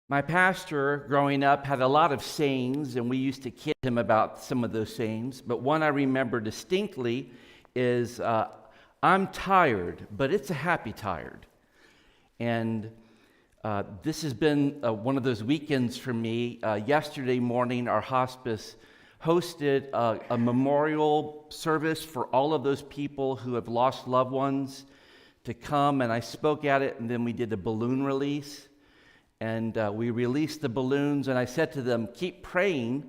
My pastor, growing up, had a lot of sayings, and we used to kid him about some of those sayings. But one I remember distinctly is, I'm tired, but it's a happy tired. And this has been one of those weekends for me. Yesterday morning, our hospice hosted a memorial service for all of those people who have lost loved ones to come, and I spoke at it, and then we did a balloon release. And we released the balloons, and I said to them, keep praying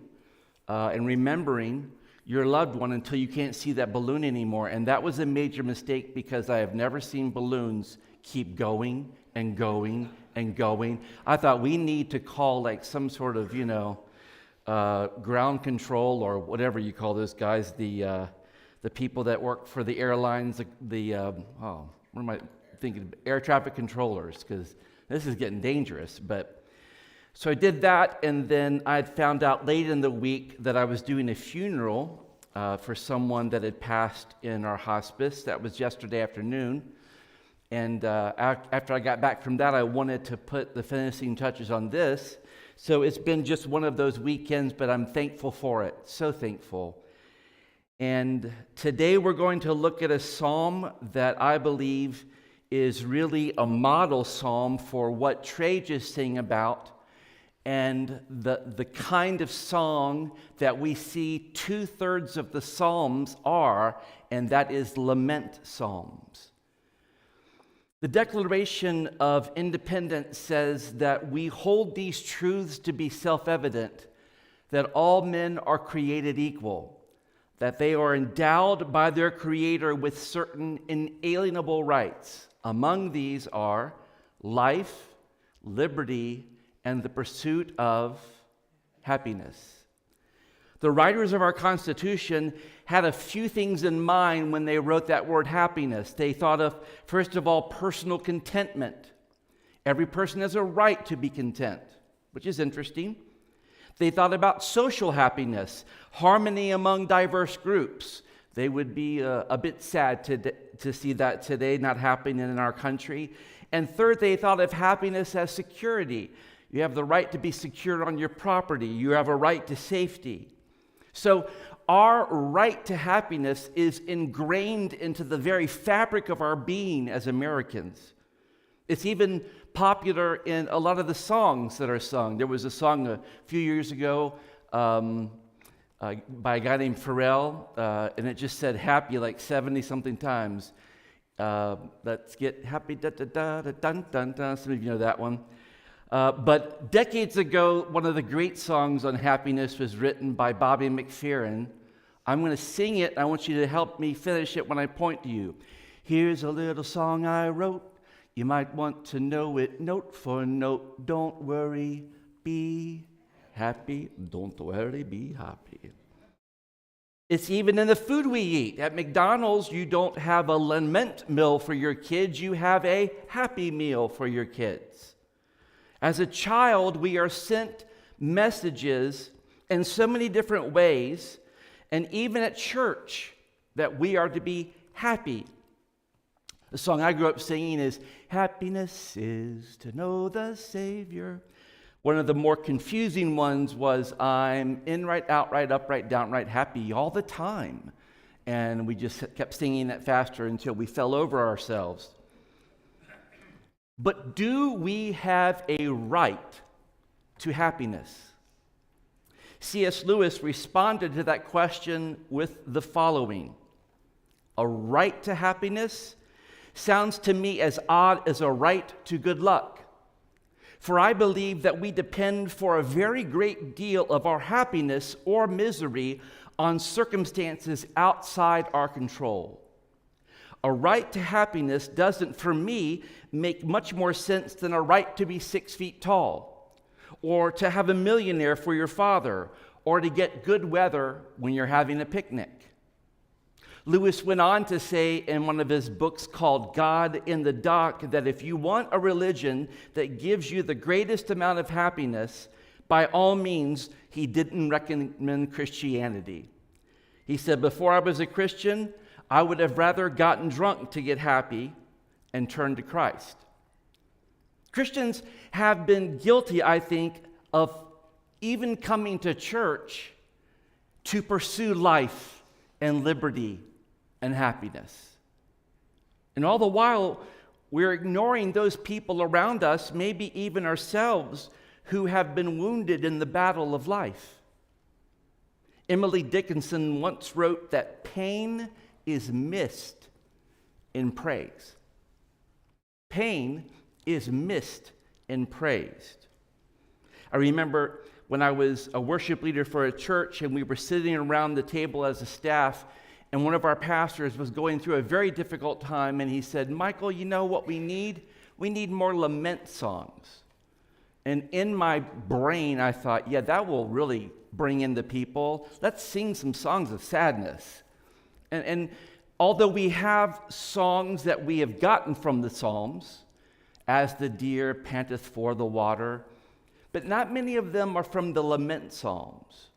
and remembering your loved one until you can't see that balloon anymore. And that was a major mistake because I have never seen balloons keep going and going and going. I thought we need to call like some sort of, ground control or whatever you call those guys, the people that work for the airlines, what am I thinking? Air traffic controllers, because this is getting dangerous. But so I did that, and then I had found out late in the week that I was doing a funeral for someone that had passed in our hospice. That was yesterday afternoon. And after I got back from that, I wanted to put the finishing touches on this. So it's been just one of those weekends, but I'm thankful for it. So thankful. And today we're going to look at a psalm that I believe is really a model psalm for what Trey just sang about, and the kind of song that we see 2/3 of the psalms are, and that is lament psalms. The Declaration of Independence says that we hold these truths to be self-evident, that all men are created equal, that they are endowed by their Creator with certain inalienable rights. Among these are life, liberty, and the pursuit of happiness. The writers of our Constitution had a few things in mind when they wrote that word happiness. They thought of, first of all, personal contentment. Every person has a right to be content, which is interesting. They thought about social happiness, harmony among diverse groups. They would be a bit sad to see that today not happening in our country. And third, they thought of happiness as security. You have the right to be secure on your property. You have a right to safety. So our right to happiness is ingrained into the very fabric of our being as Americans. It's even popular in a lot of the songs that are sung. There was a song a few years ago by a guy named Pharrell, and it just said happy like 70-something times. Let's get happy, da-da-da-da-dun-dun-dun. Some of you know that one. But decades ago, one of the great songs on happiness was written by Bobby McFerrin. I'm going to sing it, and I want you to help me finish it when I point to you. Here's a little song I wrote. You might want to know it note for note. Don't worry, be happy. Don't worry, be happy. It's even in the food we eat. At McDonald's, you don't have a lament meal for your kids. You have a happy meal for your kids. As a child, we are sent messages in so many different ways, and even at church, that we are to be happy. The song I grew up singing is, happiness is to know the Savior. One of the more confusing ones was, I'm in right, outright, upright, downright, happy all the time. And we just kept singing that faster until we fell over ourselves. But do we have a right to happiness? C.S. Lewis responded to that question with the following. A right to happiness sounds to me as odd as a right to good luck. For I believe that we depend for a very great deal of our happiness or misery on circumstances outside our control. A right to happiness doesn't, for me, make much more sense than a right to be 6 feet tall, or to have a millionaire for your father, or to get good weather when you're having a picnic. Lewis went on to say in one of his books called God in the Dock that if you want a religion that gives you the greatest amount of happiness, by all means, he didn't recommend Christianity. He said, before I was a Christian, I would have rather gotten drunk to get happy and turned to Christ. Christians have been guilty, I think, of even coming to church to pursue life and liberty and happiness. And all the while, we're ignoring those people around us, maybe even ourselves, who have been wounded in the battle of life. Emily Dickinson once wrote that pain is missed in praise. Pain is missed and praised. I remember when I was a worship leader for a church and we were sitting around the table as a staff, and one of our pastors was going through a very difficult time, and he said, "Michael, you know what we need? We need more lament songs." And in my brain, I thought, yeah, that will really bring in the people. Let's sing some songs of sadness. And although we have songs that we have gotten from the Psalms, as the deer panteth for the water, but not many of them are from the lament psalms.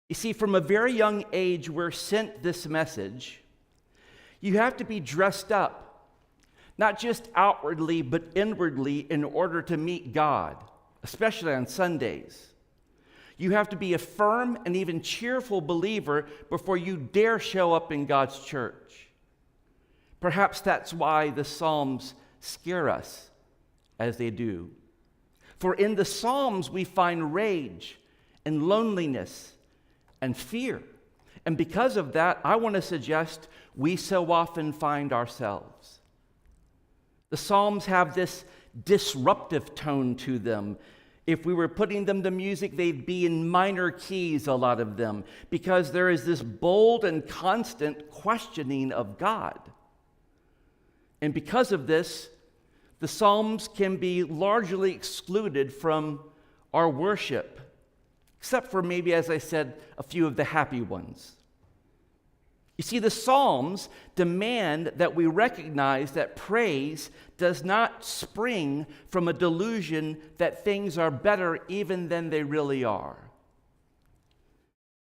You see, from a very young age, we're sent this message. You have to be dressed up, not just outwardly, but inwardly, in order to meet God, especially on Sundays. You have to be a firm and even cheerful believer before you dare show up in God's church. Perhaps that's why the Psalms scare us as they do. For in the Psalms, we find rage and loneliness and fear. And because of that, I want to suggest we so often find ourselves. The Psalms have this disruptive tone to them. If we were putting them to music, they'd be in minor keys, a lot of them, because there is this bold and constant questioning of God. And because of this, the Psalms can be largely excluded from our worship, except for maybe, as I said, a few of the happy ones. You see, the Psalms demand that we recognize that praise does not spring from a delusion that things are better even than they really are.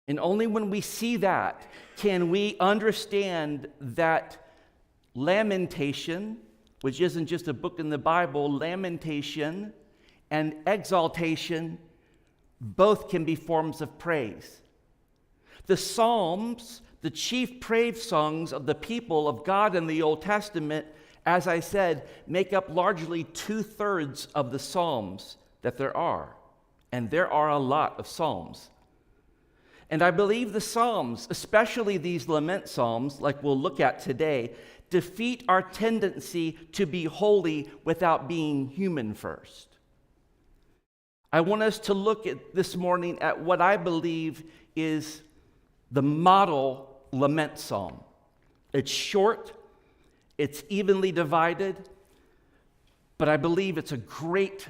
And only when we see that can we understand that lamentation, which isn't just a book in the Bible, lamentation and exaltation both can be forms of praise. The Psalms, the chief praise songs of the people of God in the Old Testament, as I said, make up largely 2/3 of the Psalms that there are. And there are a lot of Psalms. And I believe the Psalms, especially these lament Psalms, like we'll look at today, defeat our tendency to be holy without being human first. I want us to look at this morning at what I believe is the model lament psalm. It's short, it's evenly divided, but I believe it's a great,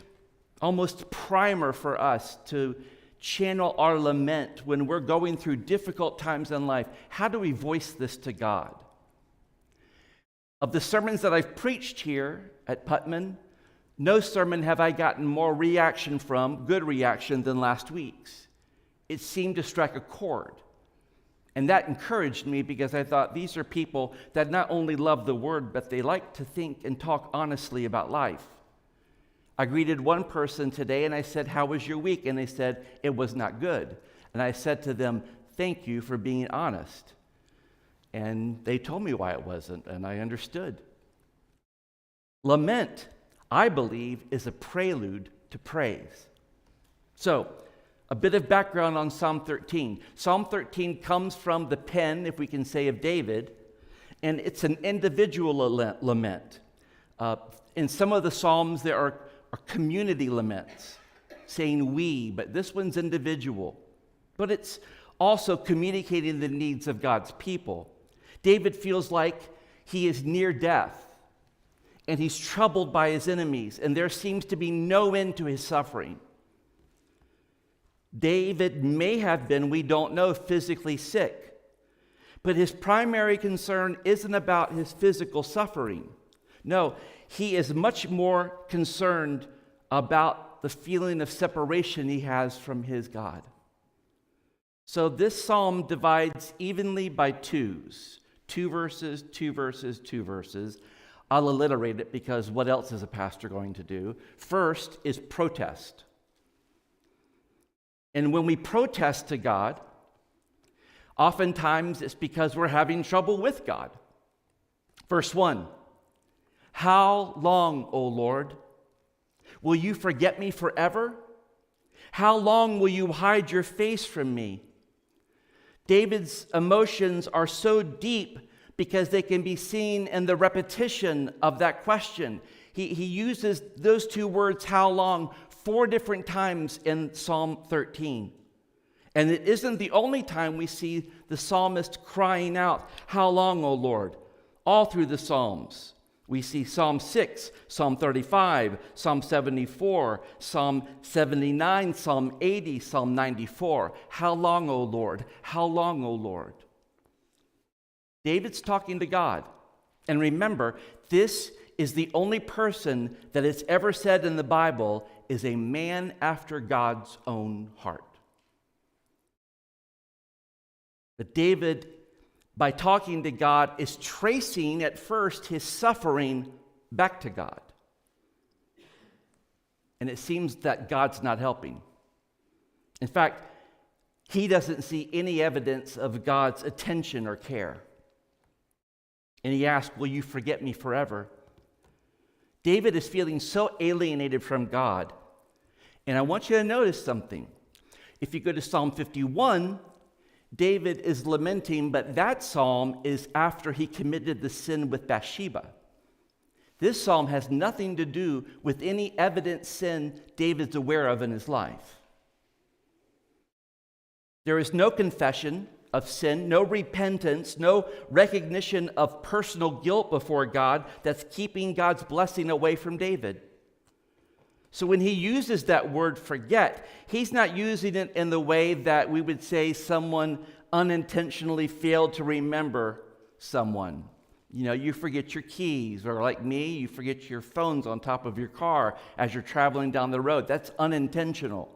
almost primer for us to channel our lament when we're going through difficult times in life. How do we voice this to God? Of the sermons that I've preached here at Putman, no sermon have I gotten more reaction from, good reaction, than last week's. It seemed to strike a chord. And that encouraged me because I thought these are people that not only love the Word, but they like to think and talk honestly about life. I greeted one person today and I said, "How was your week?" And they said, "It was not good." And I said to them, "Thank you for being honest." And they told me why it wasn't, and I understood. Lament, I believe, is a prelude to praise. So, a bit of background on Psalm 13. Psalm 13 comes from the pen, if we can say, of David, and it's an individual lament. In some of the Psalms, there are community laments, saying we, but this one's individual. But it's also communicating the needs of God's people. David feels like he is near death, and he's troubled by his enemies, and there seems to be no end to his suffering. David may have been, we don't know, physically sick, but his primary concern isn't about his physical suffering. No, he is much more concerned about the feeling of separation he has from his God. So this psalm divides evenly by twos. 2 verses, 2 verses, 2 verses. I'll alliterate it because what else is a pastor going to do? First is protest. And when we protest to God, oftentimes it's because we're having trouble with God. Verse 1, how long, O Lord, will you forget me forever? How long will you hide your face from me? David's emotions are so deep because they can be seen in the repetition of that question. He uses those two words, how long, 4 different times in Psalm 13. And it isn't the only time we see the psalmist crying out, how long, O Lord? All through the Psalms. We see Psalm 6, Psalm 35, Psalm 74, Psalm 79, Psalm 80, Psalm 94. How long, O Lord? How long, O Lord? David's talking to God. And remember, this is the only person that it's ever said in the Bible is a man after God's own heart. But David, by talking to God, is tracing at first his suffering back to God. And it seems that God's not helping. In fact, he doesn't see any evidence of God's attention or care. And he asks, will you forget me forever? David is feeling so alienated from God. And I want you to notice something. If you go to Psalm 51, David is lamenting, but that psalm is after he committed the sin with Bathsheba. This psalm has nothing to do with any evident sin David's aware of in his life. There is no confession of sin, no repentance, no recognition of personal guilt before God that's keeping God's blessing away from David. So when he uses that word forget, he's not using it in the way that we would say someone unintentionally failed to remember someone. You know, you forget your keys, or like me, you forget your phones on top of your car as you're traveling down the road. That's unintentional.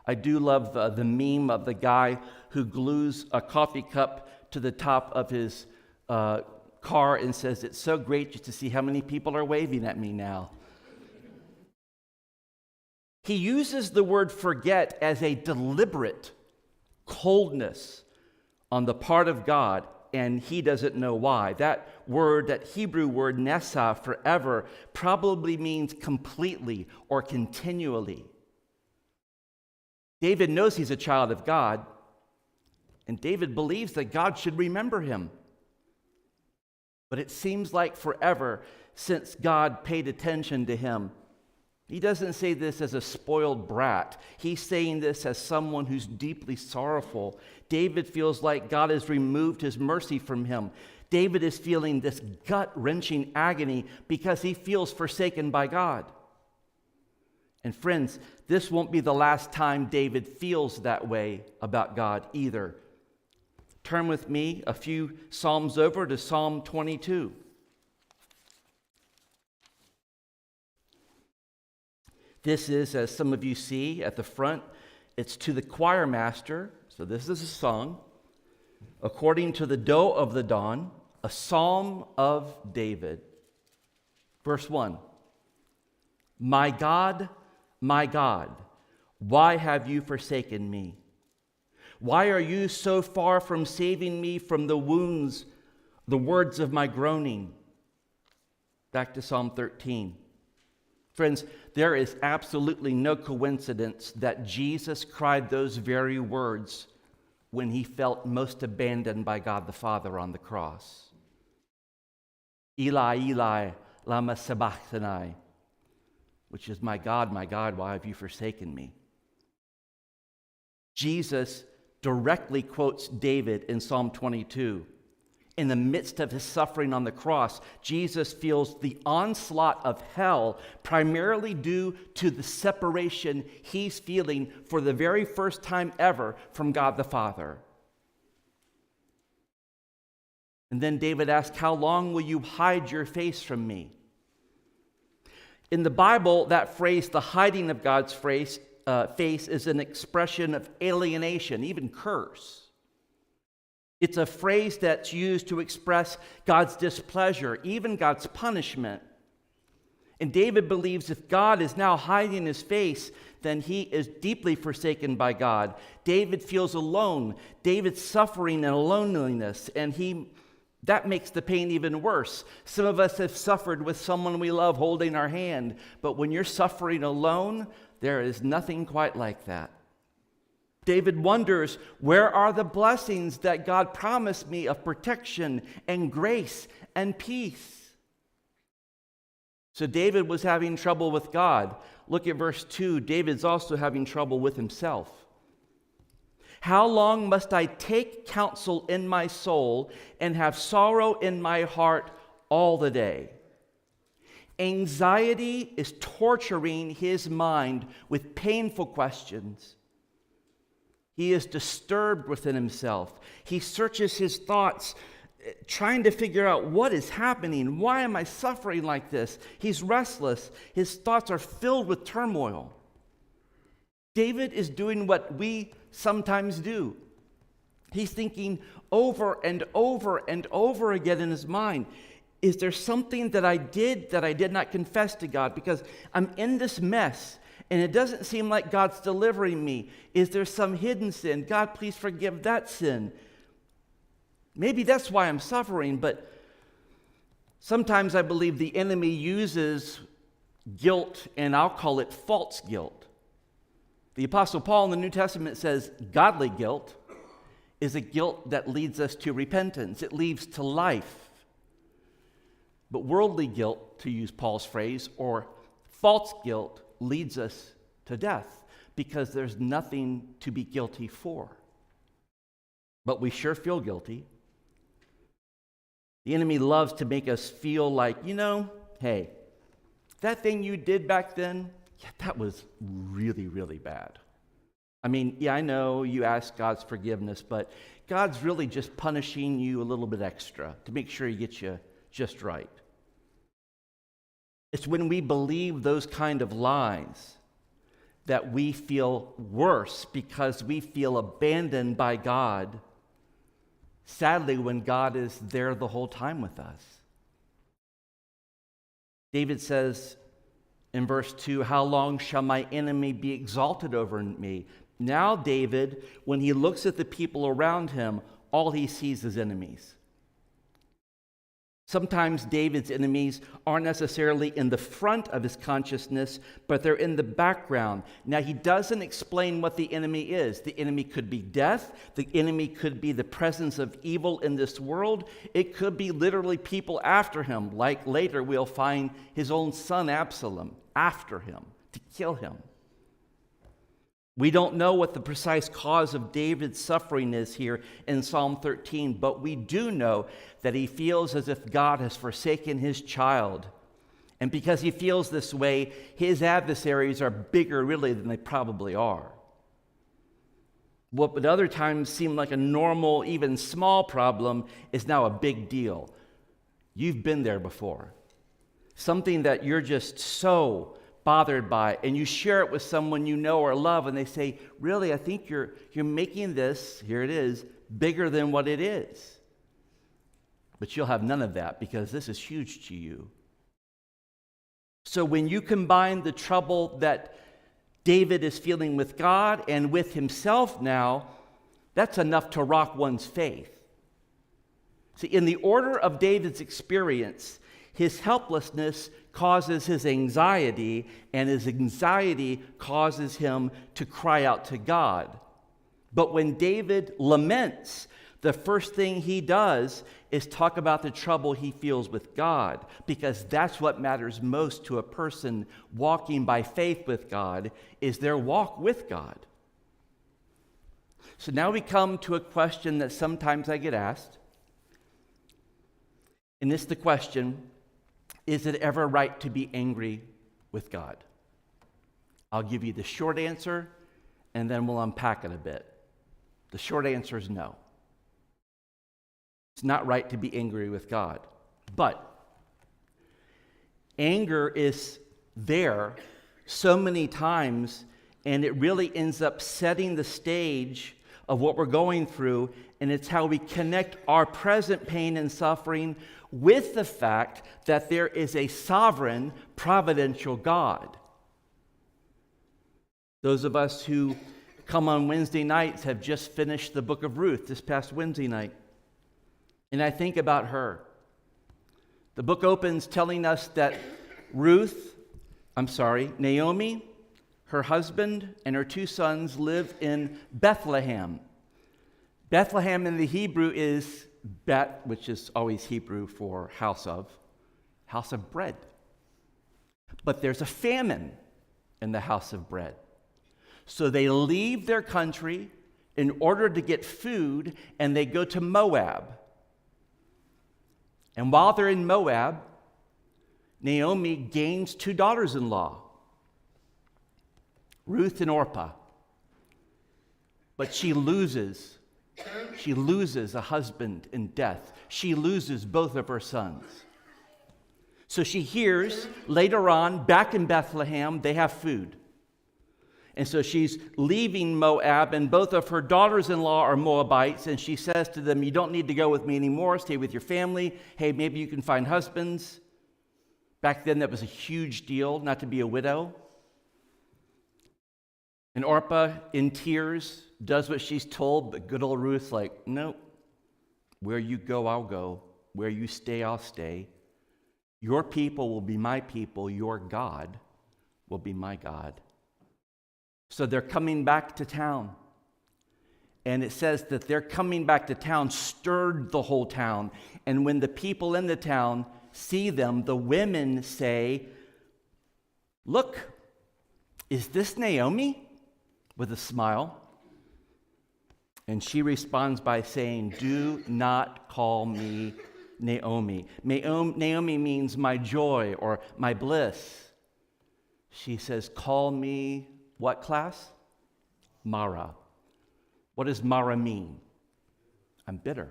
I do love the meme of the guy who glues a coffee cup to the top of his car and says, it's so great just to see how many people are waving at me now. He uses the word forget as a deliberate coldness on the part of God, and he doesn't know why. That word, that Hebrew word, nesa, forever, probably means completely or continually. David knows he's a child of God, and David believes that God should remember him. But it seems like forever since God paid attention to him. He doesn't say this as a spoiled brat. He's saying this as someone who's deeply sorrowful. David feels like God has removed his mercy from him. David is feeling this gut-wrenching agony because he feels forsaken by God. And friends, this won't be the last time David feels that way about God either. Turn with me a few Psalms over to Psalm 22. This is, as some of you see at the front, it's to the choir master. So this is a song. According to the doe of the dawn, a psalm of David. Verse 1. My God, why have you forsaken me? Why are you so far from saving me from the wounds, the words of my groaning? Back to Psalm 13. Friends, there is absolutely no coincidence that Jesus cried those very words when he felt most abandoned by God the Father on the cross. Eli, Eli, lama sabachthani, which is, my God, why have you forsaken me? Jesus directly quotes David in Psalm 22. In the midst of his suffering on the cross, Jesus feels the onslaught of hell primarily due to the separation he's feeling for the very first time ever from God the Father. And then David asks, how long will you hide your face from me? In the Bible, that phrase, the hiding of God's face, is an expression of alienation, even curse. It's a phrase that's used to express God's displeasure, even God's punishment. And David believes if God is now hiding his face, then he is deeply forsaken by God. David feels alone. David's suffering in a loneliness, and that makes the pain even worse. Some of us have suffered with someone we love holding our hand, but when you're suffering alone, there is nothing quite like that. David wonders, where are the blessings that God promised me of protection and grace and peace? So David was having trouble with God. Look at verse 2. David's also having trouble with himself. How long must I take counsel in my soul and have sorrow in my heart all the day? Anxiety is torturing his mind with painful questions. He is disturbed within himself. He searches his thoughts, trying to figure out what is happening. Why am I suffering like this? He's restless. His thoughts are filled with turmoil. David is doing what we sometimes do. He's thinking over and over and over again in his mind, is there something that I did not confess to God? Because I'm in this mess, and it doesn't seem like God's delivering me. Is there some hidden sin? God, please forgive that sin. Maybe that's why I'm suffering, but sometimes I believe the enemy uses guilt, and I'll call it false guilt. The Apostle Paul in the New Testament says godly guilt is a guilt that leads us to repentance. It leads to life. But worldly guilt, to use Paul's phrase, or false guilt, leads us to death because there's nothing to be guilty for. But we sure feel guilty. The enemy loves to make us feel like, hey, that thing you did back then, that was really, really bad. I mean, I know you ask God's forgiveness, but God's really just punishing you a little bit extra to make sure he gets you just right. It's when we believe those kind of lies that we feel worse because we feel abandoned by God. Sadly, when God is there the whole time with us. David says in verse 2, how long shall my enemy be exalted over me? Now David, when he looks at the people around him, all he sees is enemies. Sometimes David's enemies aren't necessarily in the front of his consciousness, but they're in the background. Now, he doesn't explain what the enemy is. The enemy could be death. The enemy could be the presence of evil in this world. It could be literally people after him, like later we'll find his own son Absalom after him to kill him. We don't know what the precise cause of David's suffering is here in Psalm 13, but we do know that he feels as if God has forsaken his child. And because he feels this way, his adversaries are bigger really than they probably are. What would other times seem like a normal, even small problem is now a big deal. You've been there before. Something that you're just so bothered by, and you share it with someone you know or love, and they say, really, I think you're making this, here it is, bigger than what it is. But you'll have none of that because this is huge to you. So when you combine the trouble that David is feeling with God and with himself now, that's enough to rock one's faith. See, in the order of David's experience, his helplessness causes his anxiety, and his anxiety causes him to cry out to God. But when David laments, the first thing he does is talk about the trouble he feels with God, because that's what matters most to a person walking by faith with God, is their walk with God. So now we come to a question that sometimes I get asked, and it's the question, is it ever right to be angry with God? I'll give you the short answer, and then we'll unpack it a bit. The short answer is no. It's not right to be angry with God. But anger is there so many times, and it really ends up setting the stage of what we're going through, and it's how we connect our present pain and suffering with the fact that there is a sovereign, providential God. Those of us who come on Wednesday nights have just finished the book of Ruth this past Wednesday night. And I think about her. The book opens telling us that Naomi, her husband, and her 2 sons live in Bethlehem. Bethlehem in the Hebrew is Bet, which is always Hebrew for house of bread. But there's a famine in the house of bread. So they leave their country in order to get food, and they go to Moab. And while they're in Moab, Naomi gains 2 daughters-in-law, Ruth and Orpah. But she loses a husband in death. She loses both of her sons. So she hears later on, back in Bethlehem, they have food. And so she's leaving Moab, and both of her daughters-in-law are Moabites, and she says to them, you don't need to go with me anymore, stay with your family. Hey, maybe you can find husbands. Back then, that was a huge deal, not to be a widow. And Orpah, in tears, does what she's told, but good old Ruth's like, nope. Where you go, I'll go. Where you stay, I'll stay. Your people will be my people. Your God will be my God. So they're coming back to town. And it says that their coming back to town stirred the whole town. And when the people in the town see them, the women say, look, is this Naomi? With a smile. And she responds by saying, do not call me Naomi. Naomi means my joy or my bliss. She says, call me what class? Mara. What does Mara mean? I'm bitter.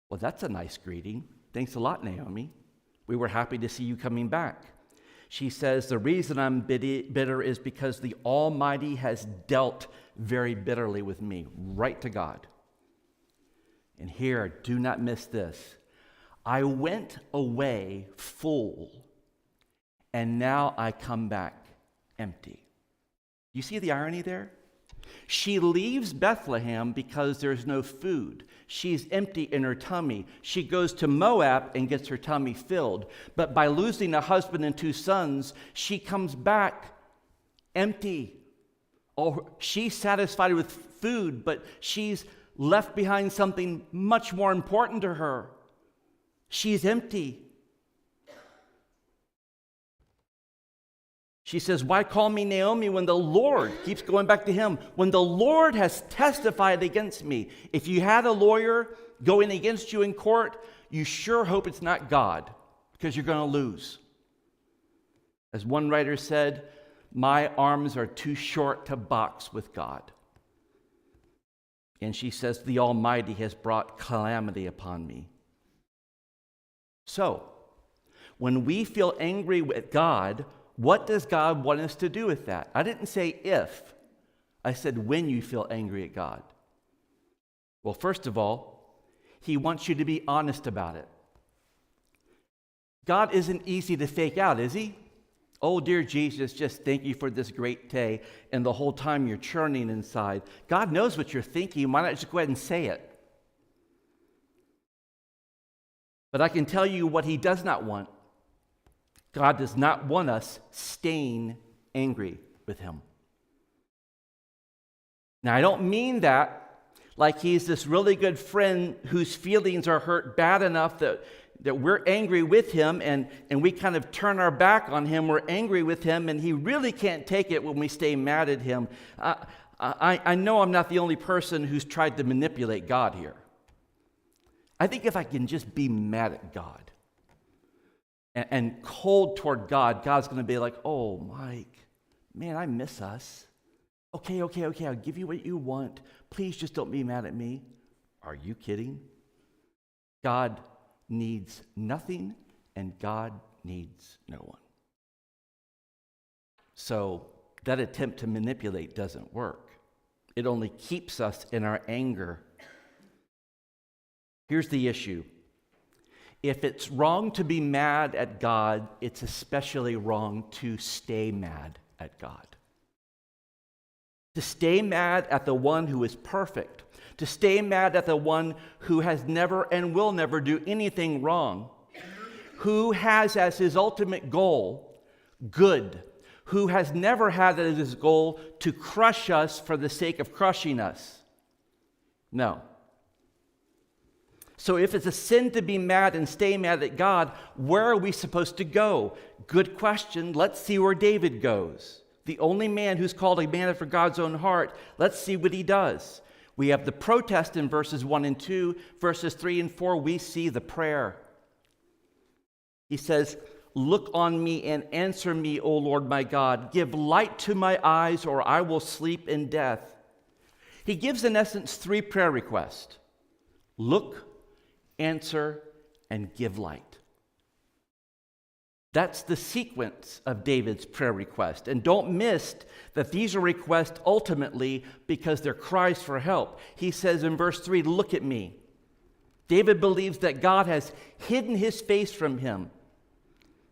Well, that's a nice greeting. Thanks a lot, Naomi. We were happy to see you coming back. She says, the reason I'm bitter is because the Almighty has dealt very bitterly with me, right to God. And here, do not miss this. I went away full, and now I come back empty. You see the irony there? She leaves Bethlehem because there's no food. She's empty in her tummy. She goes to Moab and gets her tummy filled. But by losing a husband and 2 sons, she comes back empty. Oh, she's satisfied with food, but she's left behind something much more important to her. She's empty. She says, why call me Naomi when the Lord, keeps going back to him, when the Lord has testified against me? If you had a lawyer going against you in court, you sure hope it's not God, because you're going to lose. As one writer said, my arms are too short to box with God. And she says, the Almighty has brought calamity upon me. So, when we feel angry with God, what does God want us to do with that? I didn't say if. I said when you feel angry at God. Well, first of all, he wants you to be honest about it. God isn't easy to fake out, is he? Oh, dear Jesus, just thank you for this great day. And the whole time you're churning inside. God knows what you're thinking. Why not just go ahead and say it? But I can tell you what he does not want. God does not want us staying angry with him. Now, I don't mean that like he's this really good friend whose feelings are hurt bad enough that we're angry with him and we kind of turn our back on him. We're angry with him, and he really can't take it when we stay mad at him. I know I'm not the only person who's tried to manipulate God here. I think if I can just be mad at God, and cold toward God, God's going to be like, oh, Mike, man, I miss us. Okay, I'll give you what you want. Please just don't be mad at me. Are you kidding? God needs nothing, and God needs no one. So that attempt to manipulate doesn't work. It only keeps us in our anger. Here's the issue. If it's wrong to be mad at God, it's especially wrong to stay mad at God. To stay mad at the one who is perfect, to stay mad at the one who has never and will never do anything wrong, who has as his ultimate goal good, who has never had as his goal to crush us for the sake of crushing us. No. So if it's a sin to be mad and stay mad at God, where are we supposed to go? Good question. Let's see where David goes. The only man who's called a man after God's own heart. Let's see what he does. We have the protest in verses 1 and 2. Verses 3 and 4, we see the prayer. He says, "Look on me and answer me, O Lord my God. Give light to my eyes, or I will sleep in death." He gives, in essence, 3 prayer requests. Look, answer, and give light. That's the sequence of David's prayer request. And don't miss that these are requests ultimately because they're cries for help. He says in verse 3, "Look at me." David believes that God has hidden his face from him.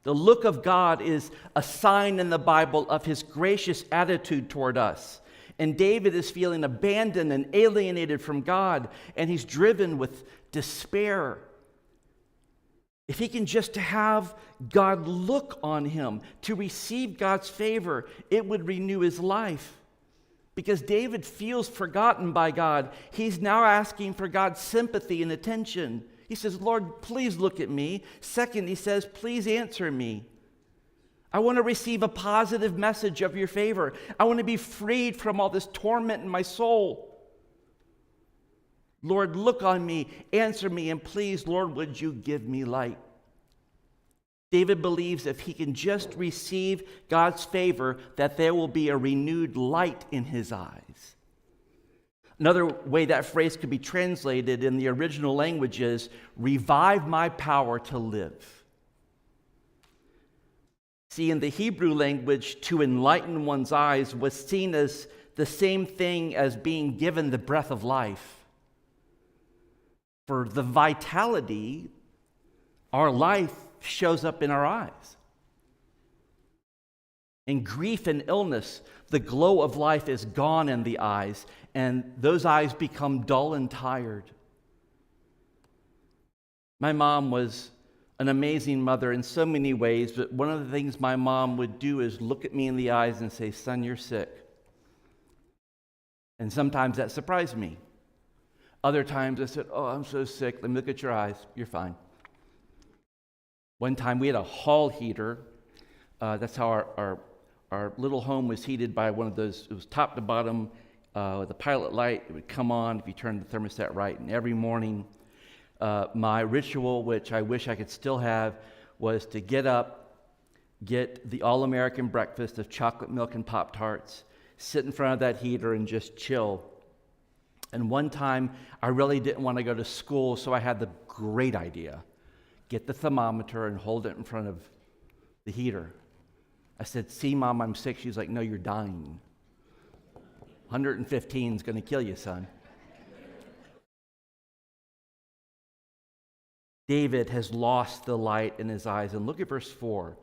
The look of God is a sign in the Bible of his gracious attitude toward us. And David is feeling abandoned and alienated from God, and he's driven with despair. If he can just have God look on him, to receive God's favor, it would renew his life. Because David feels forgotten by God, he's now asking for God's sympathy and attention. He says, "Lord, please look at me." Second, he says, "Please answer me. I want to receive a positive message of your favor. I want to be freed from all this torment in my soul. Lord, look on me, answer me, and please, Lord, would you give me light?" David believes if he can just receive God's favor, that there will be a renewed light in his eyes. Another way that phrase could be translated in the original language is, "Revive my power to live." See, in the Hebrew language, to enlighten one's eyes was seen as the same thing as being given the breath of life. For the vitality, our life shows up in our eyes. In grief and illness, the glow of life is gone in the eyes, and those eyes become dull and tired. My mom was an amazing mother in so many ways, but one of the things my mom would do is look at me in the eyes and say, "Son, you're sick." And sometimes that surprised me. Other times I said, "Oh, I'm so sick. Let me look at your eyes. You're fine." One time we had a hall heater. That's how our little home was heated by one of those. It was top to bottom with a pilot light. It would come on if you turned the thermostat right. And every morning, my ritual, which I wish I could still have, was to get up, get the all-American breakfast of chocolate milk and Pop-Tarts, sit in front of that heater and just chill. And one time, I really didn't want to go to school, so I had the great idea. Get the thermometer and hold it in front of the heater. I said, "See, Mom, I'm sick." She's like, "No, you're dying. 115 is going to kill you, son." David has lost the light in his eyes. And look at verse 4.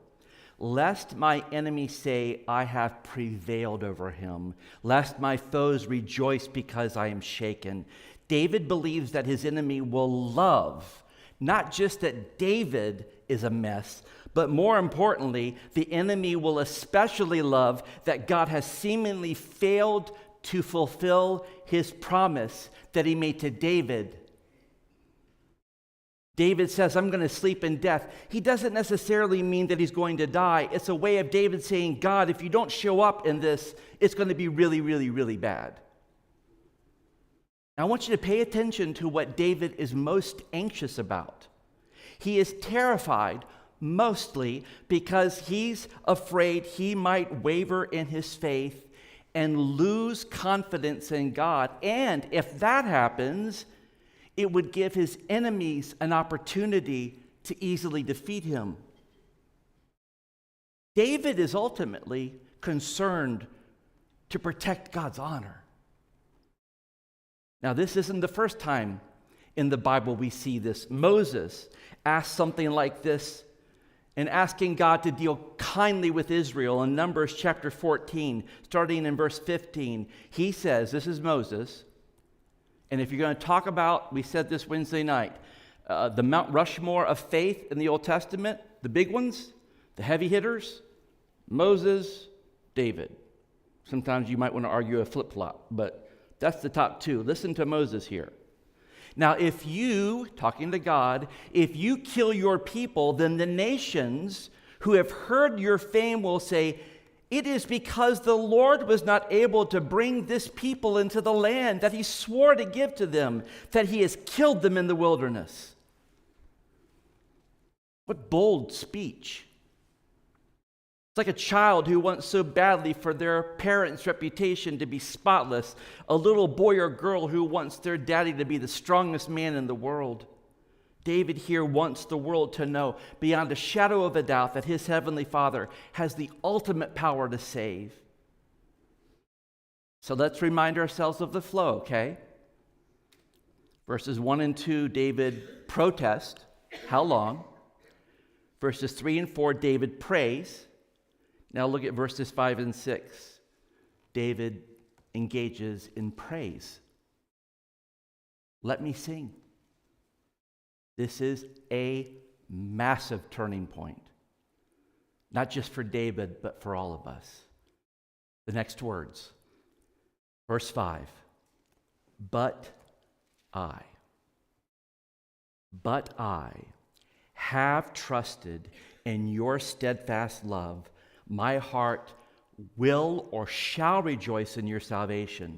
"Lest my enemies say, I have prevailed over him. Lest my foes rejoice because I am shaken." David believes that his enemy will love, not just that David is a mess, but more importantly, the enemy will especially love that God has seemingly failed to fulfill his promise that he made to David. David says, "I'm going to sleep in death." He doesn't necessarily mean that he's going to die. It's a way of David saying, "God, if you don't show up in this, it's going to be really, really, really bad." Now, I want you to pay attention to what David is most anxious about. He is terrified mostly because he's afraid he might waver in his faith and lose confidence in God. And if that happens, it would give his enemies an opportunity to easily defeat him. David is ultimately concerned to protect God's honor. Now, this isn't the first time in the Bible we see this. Moses asked something like this and asking God to deal kindly with Israel in Numbers chapter 14, starting in verse 15. He says, this is Moses, and if you're going to talk about, we said this Wednesday night, the Mount Rushmore of faith in the Old Testament, the big ones, the heavy hitters, Moses, David. Sometimes you might want to argue a flip-flop, but that's the top two. Listen to Moses here. Now, if you, talking to God, if you kill your people, then the nations who have heard your fame will say, it is because the Lord was not able to bring this people into the land that he swore to give to them, that he has killed them in the wilderness. What bold speech. It's like a child who wants so badly for their parents' reputation to be spotless, a little boy or girl who wants their daddy to be the strongest man in the world. David here wants the world to know beyond a shadow of a doubt that his heavenly Father has the ultimate power to save. So let's remind ourselves of the flow, okay? Verses 1 and 2, David protests. How long? Verses 3 and 4, David prays. Now look at verses 5 and 6. David engages in praise. Let me sing. This is a massive turning point, not just for David, but for all of us. The next words, verse 5, but I have trusted in your steadfast love. My heart will or shall rejoice in your salvation.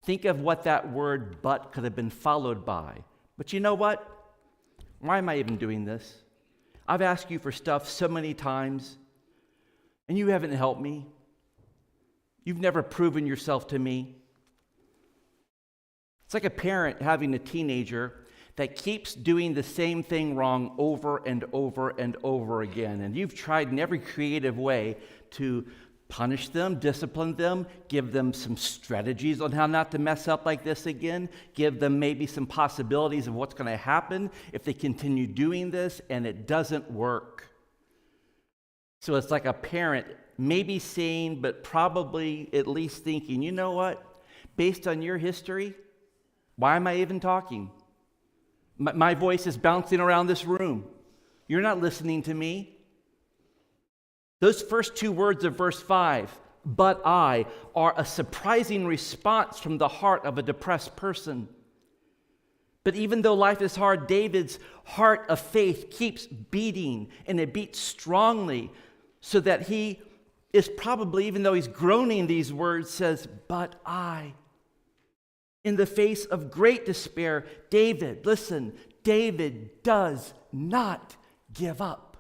Think of what that word but could have been followed by. But you know what? Why am I even doing this? I've asked you for stuff so many times, and you haven't helped me. You've never proven yourself to me. It's like a parent having a teenager that keeps doing the same thing wrong over and over and over again. And you've tried in every creative way to punish them, discipline them, give them some strategies on how not to mess up like this again, give them maybe some possibilities of what's going to happen if they continue doing this, and it doesn't work. So it's like a parent maybe saying, but probably at least thinking, you know what? Based on your history, why am I even talking? My voice is bouncing around this room. You're not listening to me. Those first two words of verse 5, but I, are a surprising response from the heart of a depressed person. But even though life is hard, David's heart of faith keeps beating, and it beats strongly, so that he is probably, even though he's groaning these words, says, but I. In the face of great despair, David, listen, David does not give up.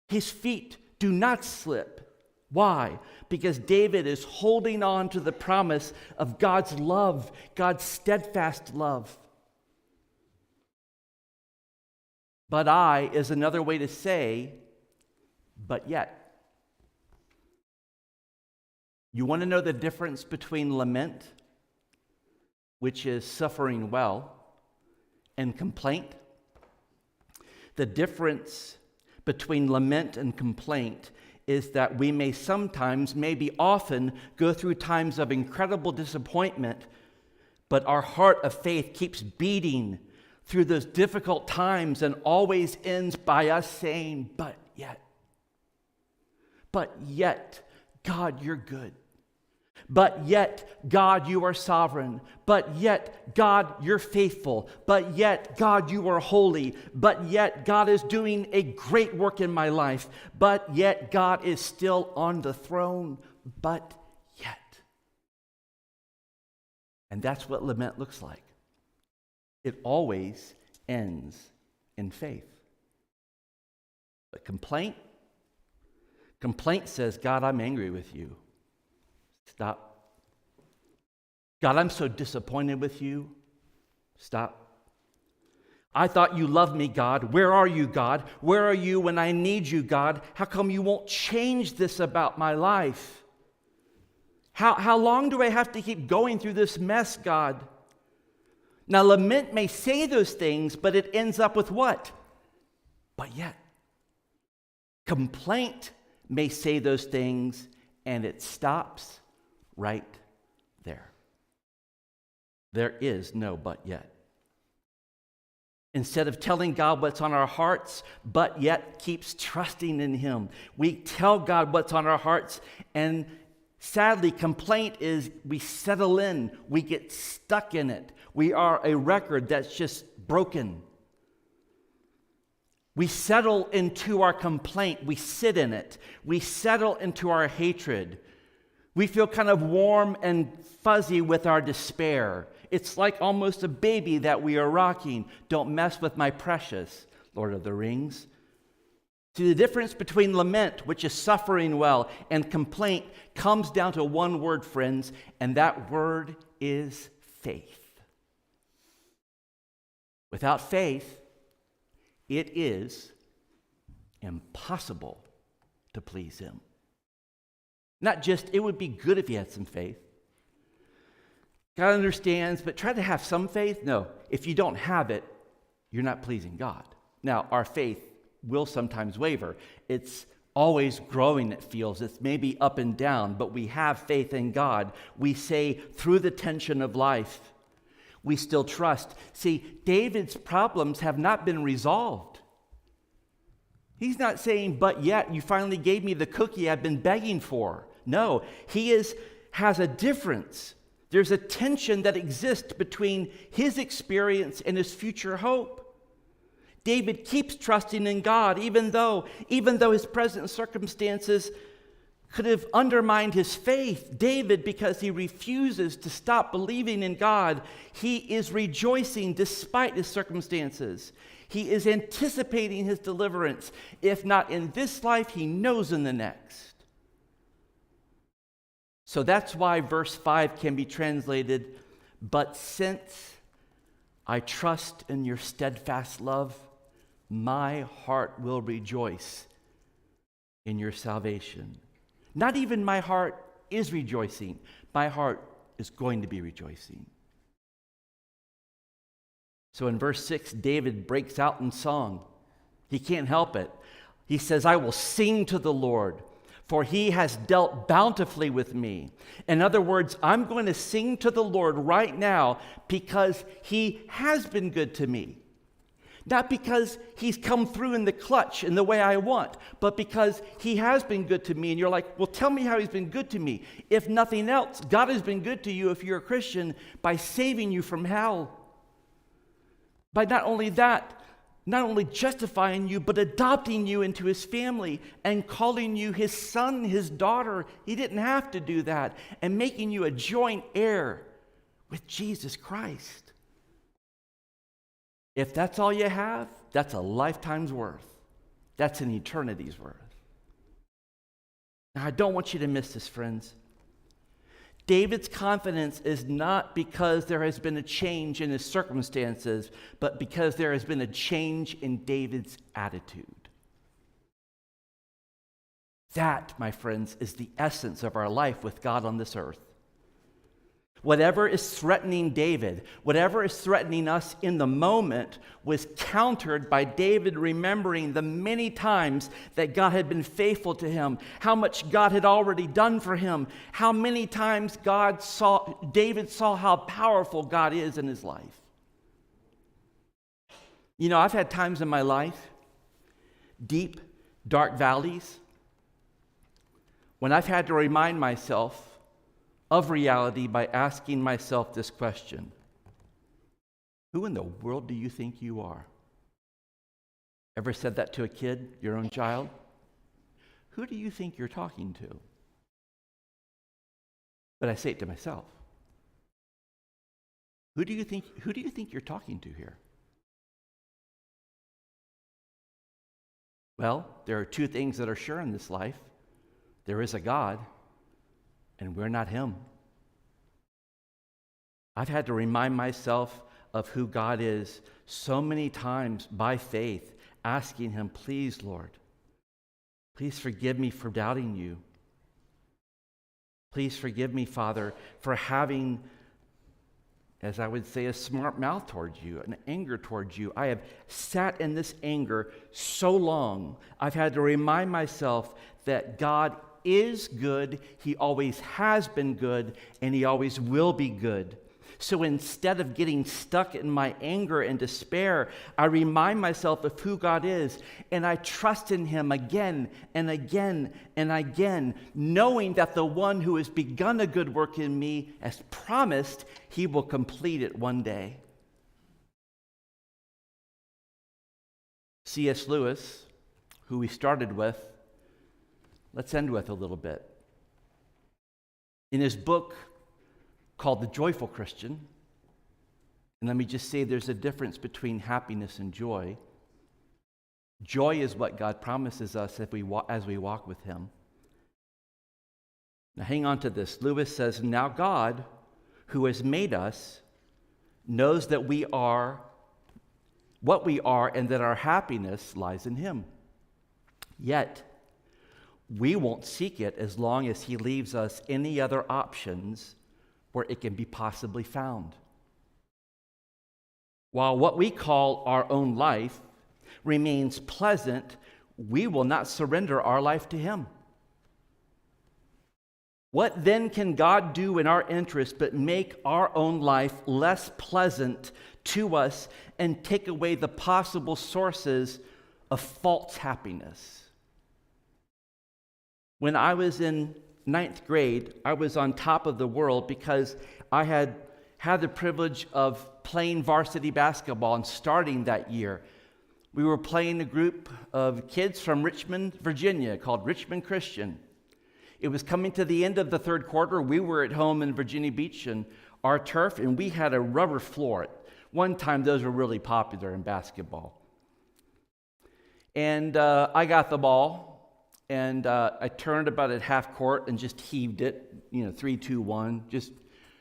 His feet do not slip. Why? Because David is holding on to the promise of God's love, God's steadfast love. But I is another way to say, but yet. You want to know the difference between lament, which is suffering well, and complaint? The difference between lament and complaint is that we may sometimes, maybe often, go through times of incredible disappointment, but our heart of faith keeps beating through those difficult times and always ends by us saying, but yet, God, you're good. But yet, God, you are sovereign. But yet, God, you're faithful. But yet, God, you are holy. But yet, God is doing a great work in my life. But yet, God is still on the throne. But yet. And that's what lament looks like. It always ends in faith. But complaint says, God, I'm angry with you. Stop. God, I'm so disappointed with you. Stop. I thought you loved me, God. Where are you, God? Where are you when I need you, God? How come you won't change this about my life? How long do I have to keep going through this mess, God? Now, lament may say those things, but it ends up with what? But yet. Complaint may say those things, and it stops right there. There is no but yet. Instead of telling God what's on our hearts, but yet keeps trusting in Him. We tell God what's on our hearts, and sadly, complaint is we settle in, we get stuck in it. We are a record that's just broken. We settle into our complaint. We sit in it. We settle into our hatred. We feel kind of warm and fuzzy with our despair. It's like almost a baby that we are rocking. Don't mess with my precious, Lord of the Rings. See, the difference between lament, which is suffering well, and complaint comes down to one word, friends, and that word is faith. Without faith, it is impossible to please Him. Not just, it would be good if you had some faith. God understands, but try to have some faith. No, if you don't have it, you're not pleasing God. Now, our faith will sometimes waver. It's always growing, it feels. It's maybe up and down, but we have faith in God. We say, through the tension of life, we still trust. See, David's problems have not been resolved. He's not saying, but yet you finally gave me the cookie I've been begging for. No, he has a difference. There's a tension that exists between his experience and his future hope. David keeps trusting in God, even though his present circumstances could have undermined his faith. David, because he refuses to stop believing in God, he is rejoicing despite his circumstances. He is anticipating his deliverance. If not in this life, he knows in the next. So that's why verse 5 can be translated, but since I trust in your steadfast love, my heart will rejoice in your salvation. Not even my heart is rejoicing. My heart is going to be rejoicing. So in verse 6, David breaks out in song. He can't help it. He says, I will sing to the Lord, for he has dealt bountifully with me. In other words, I'm going to sing to the Lord right now because he has been good to me. Not because he's come through in the clutch in the way I want, but because he has been good to me. And you're like, well, tell me how he's been good to me. If nothing else, God has been good to you if you're a Christian by saving you from hell. By not only that, not only justifying you, but adopting you into his family and calling you his son, his daughter. He didn't have to do that. And making you a joint heir with Jesus Christ. If that's all you have, that's a lifetime's worth. That's an eternity's worth. Now, I don't want you to miss this, friends. David's confidence is not because there has been a change in his circumstances, but because there has been a change in David's attitude. That, my friends, is the essence of our life with God on this earth. Whatever is threatening David, whatever is threatening us in the moment, was countered by David remembering the many times that God had been faithful to him, how much God had already done for him, how many times David saw how powerful God is in his life. You know, I've had times in my life, deep, dark valleys, when I've had to remind myself of reality by asking myself this question: who in the world do you think you are? Ever said that to a kid, your own child? Who do you think you're talking to? But I say it to myself. Who do you think you're talking to here? Well, there are two things that are sure in this life. There is a God, and we're not him. I've had to remind myself of who God is so many times by faith, asking him, please, Lord, please forgive me for doubting you. Please forgive me, Father, for having, as I would say, a smart mouth towards you, an anger towards you. I have sat in this anger so long, I've had to remind myself that God is good, He always has been good, and He always will be good. So instead of getting stuck in my anger and despair, I remind myself of who God is, and I trust in Him again and again and again, knowing that the one who has begun a good work in me, as promised, He will complete it one day. C.S. Lewis, who we started with, let's end with a little bit. In his book called The Joyful Christian, and let me just say there's a difference between happiness and joy. Joy is what God promises us as we walk with Him. Now hang on to this. Lewis says, now God, who has made us, knows that we are what we are and that our happiness lies in Him. Yet, we won't seek it as long as He leaves us any other options where it can be possibly found. While what we call our own life remains pleasant, we will not surrender our life to Him. What then can God do in our interest but make our own life less pleasant to us and take away the possible sources of false happiness? When I was in 9th grade, I was on top of the world because I had the privilege of playing varsity basketball and starting that year. We were playing a group of kids from Richmond, Virginia, called Richmond Christian. It was coming to the end of the third quarter. We were at home in Virginia Beach and our turf, and we had a rubber floor. One time, those were really popular in basketball. And I got the ball. And I turned about at half court and just heaved it, 3, 2, 1. Just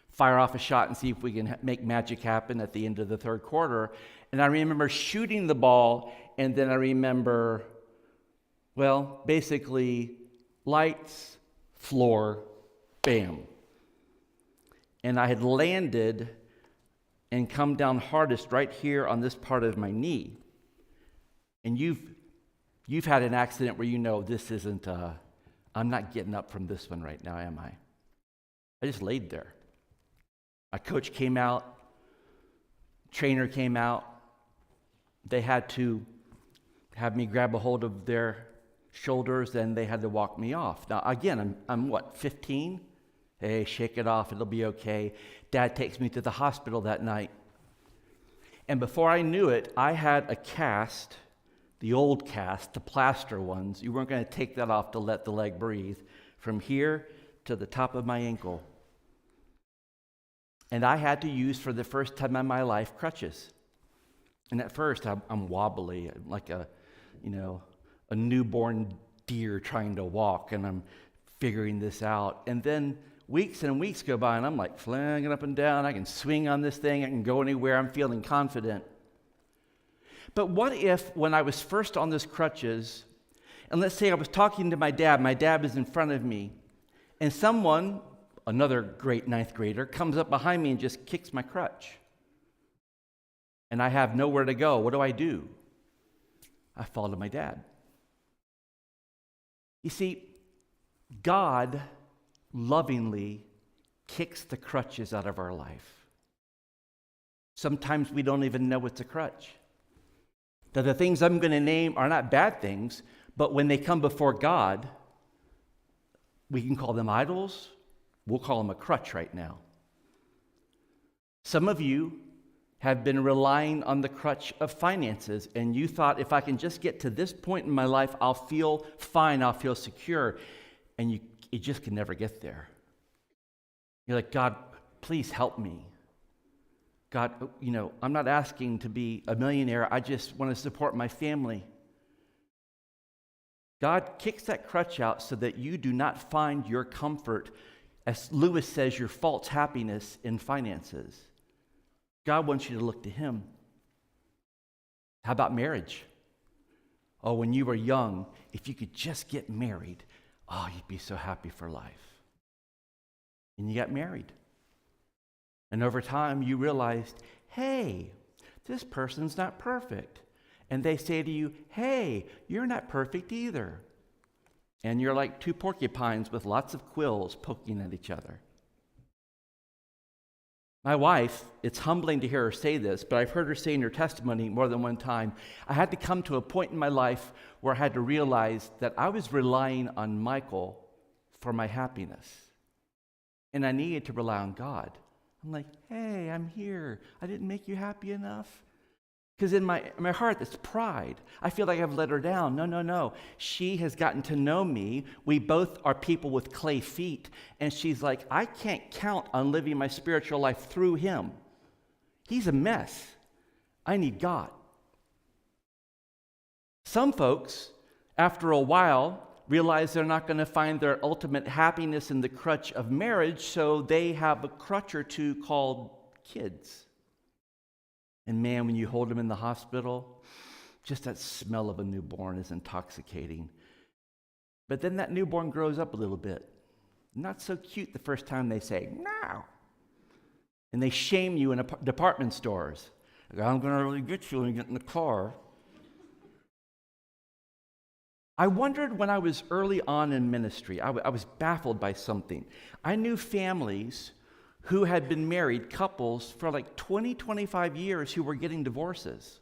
fire off a shot and see if we can make magic happen at the end of the third quarter. And I remember shooting the ball, and then I remember, basically lights, floor, bam. And I had landed and come down hardest right here on this part of my knee. And You've had an accident where this isn't, I'm not getting up from this one right now, am I? I just laid there. My coach came out, trainer came out. They had to have me grab a hold of their shoulders, and they had to walk me off. Now, again, I'm 15? Hey, shake it off, it'll be okay. Dad takes me to the hospital that night. And before I knew it, I had a cast, the old cast, the plaster ones. You weren't going to take that off to let the leg breathe, from here to the top of my ankle. And I had to use, for the first time in my life, crutches. And at first, I'm wobbly, like a newborn deer trying to walk, and I'm figuring this out. And then weeks and weeks go by, and I'm like flinging up and down. I can swing on this thing. I can go anywhere. I'm feeling confident. But what if, when I was first on these crutches, and let's say I was talking to my dad is in front of me, and someone, another great 9th grader, comes up behind me and just kicks my crutch. And I have nowhere to go. What do? I fall to my dad. You see, God lovingly kicks the crutches out of our life. Sometimes we don't even know it's a crutch. That the things I'm going to name are not bad things, but when they come before God, we can call them idols. We'll call them a crutch right now. Some of you have been relying on the crutch of finances, and you thought, if I can just get to this point in my life, I'll feel fine, I'll feel secure, and you just can never get there. You're like, God, please help me. God, I'm not asking to be a millionaire. I just want to support my family. God kicks that crutch out so that you do not find your comfort, as Lewis says, your false happiness in finances. God wants you to look to Him. How about marriage? Oh, when you were young, if you could just get married, oh, you'd be so happy for life. and you got married. And over time, you realized, hey, this person's not perfect. And they say to you, hey, you're not perfect either. And you're like two porcupines with lots of quills poking at each other. My wife, it's humbling to hear her say this, but I've heard her say in her testimony more than one time, I had to come to a point in my life where I had to realize that I was relying on Michael for my happiness. And I needed to rely on God. I'm like, hey, I'm here. I didn't make you happy enough. Because in my heart, it's pride. I feel like I've let her down. No. She has gotten to know me. We both are people with clay feet. And she's like, I can't count on living my spiritual life through him. He's a mess. I need God. Some folks, after a while, realize they're not going to find their ultimate happiness in the crutch of marriage, so they have a crutch or two called kids. And man, when you hold them in the hospital, just that smell of a newborn is intoxicating. But then that newborn grows up a little bit. Not so cute the first time they say, no. And they shame you in department stores. Like, I'm going to really get you when you get in the car. I wondered when I was early on in ministry, I was baffled by something. I knew families who had been married, couples, for like 20, 25 years who were getting divorces.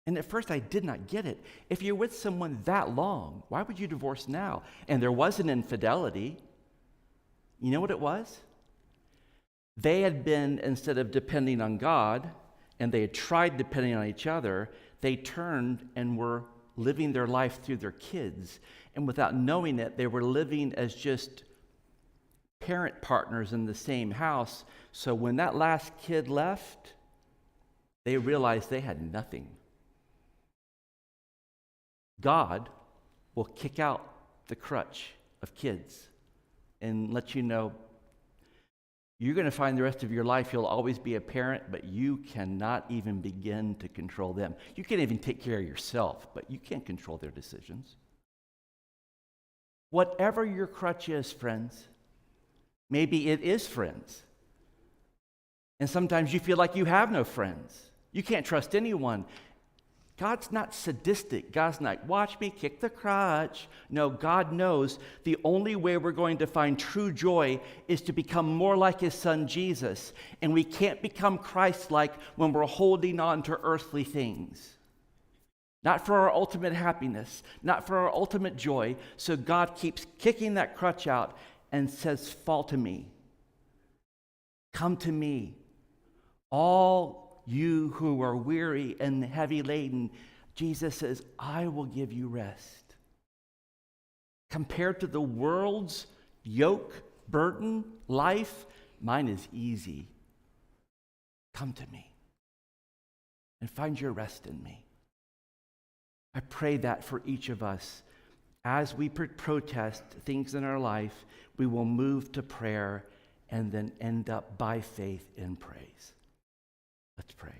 And at first I did not get it. If you're with someone that long, why would you divorce now? And there was an infidelity. You know what it was? They had been, instead of depending on God, and they had tried depending on each other, they turned and were living their life through their kids. And without knowing it, they were living as just parent partners in the same house. So when that last kid left, they realized they had nothing. God will kick out the crutch of kids and let you know you're going to find the rest of your life you'll always be a parent, but you cannot even begin to control them. You can't even take care of yourself, but you can't control their decisions. Whatever your crutch is, friends, maybe it is friends. And sometimes you feel like you have no friends. You can't trust anyone. God's not sadistic. God's not, watch me kick the crutch. No, God knows the only way we're going to find true joy is to become more like his son Jesus. And we can't become Christ-like when we're holding on to earthly things. Not for our ultimate happiness, not for our ultimate joy. So God keeps kicking that crutch out and says, fall to me. Come to me. All you who are weary and heavy laden, Jesus says, I will give you rest. Compared to the world's yoke, burden, life, mine is easy. Come to me and find your rest in me. I pray that for each of us. As we protest things in our life, we will move to prayer and then end up by faith in praise. Let's pray.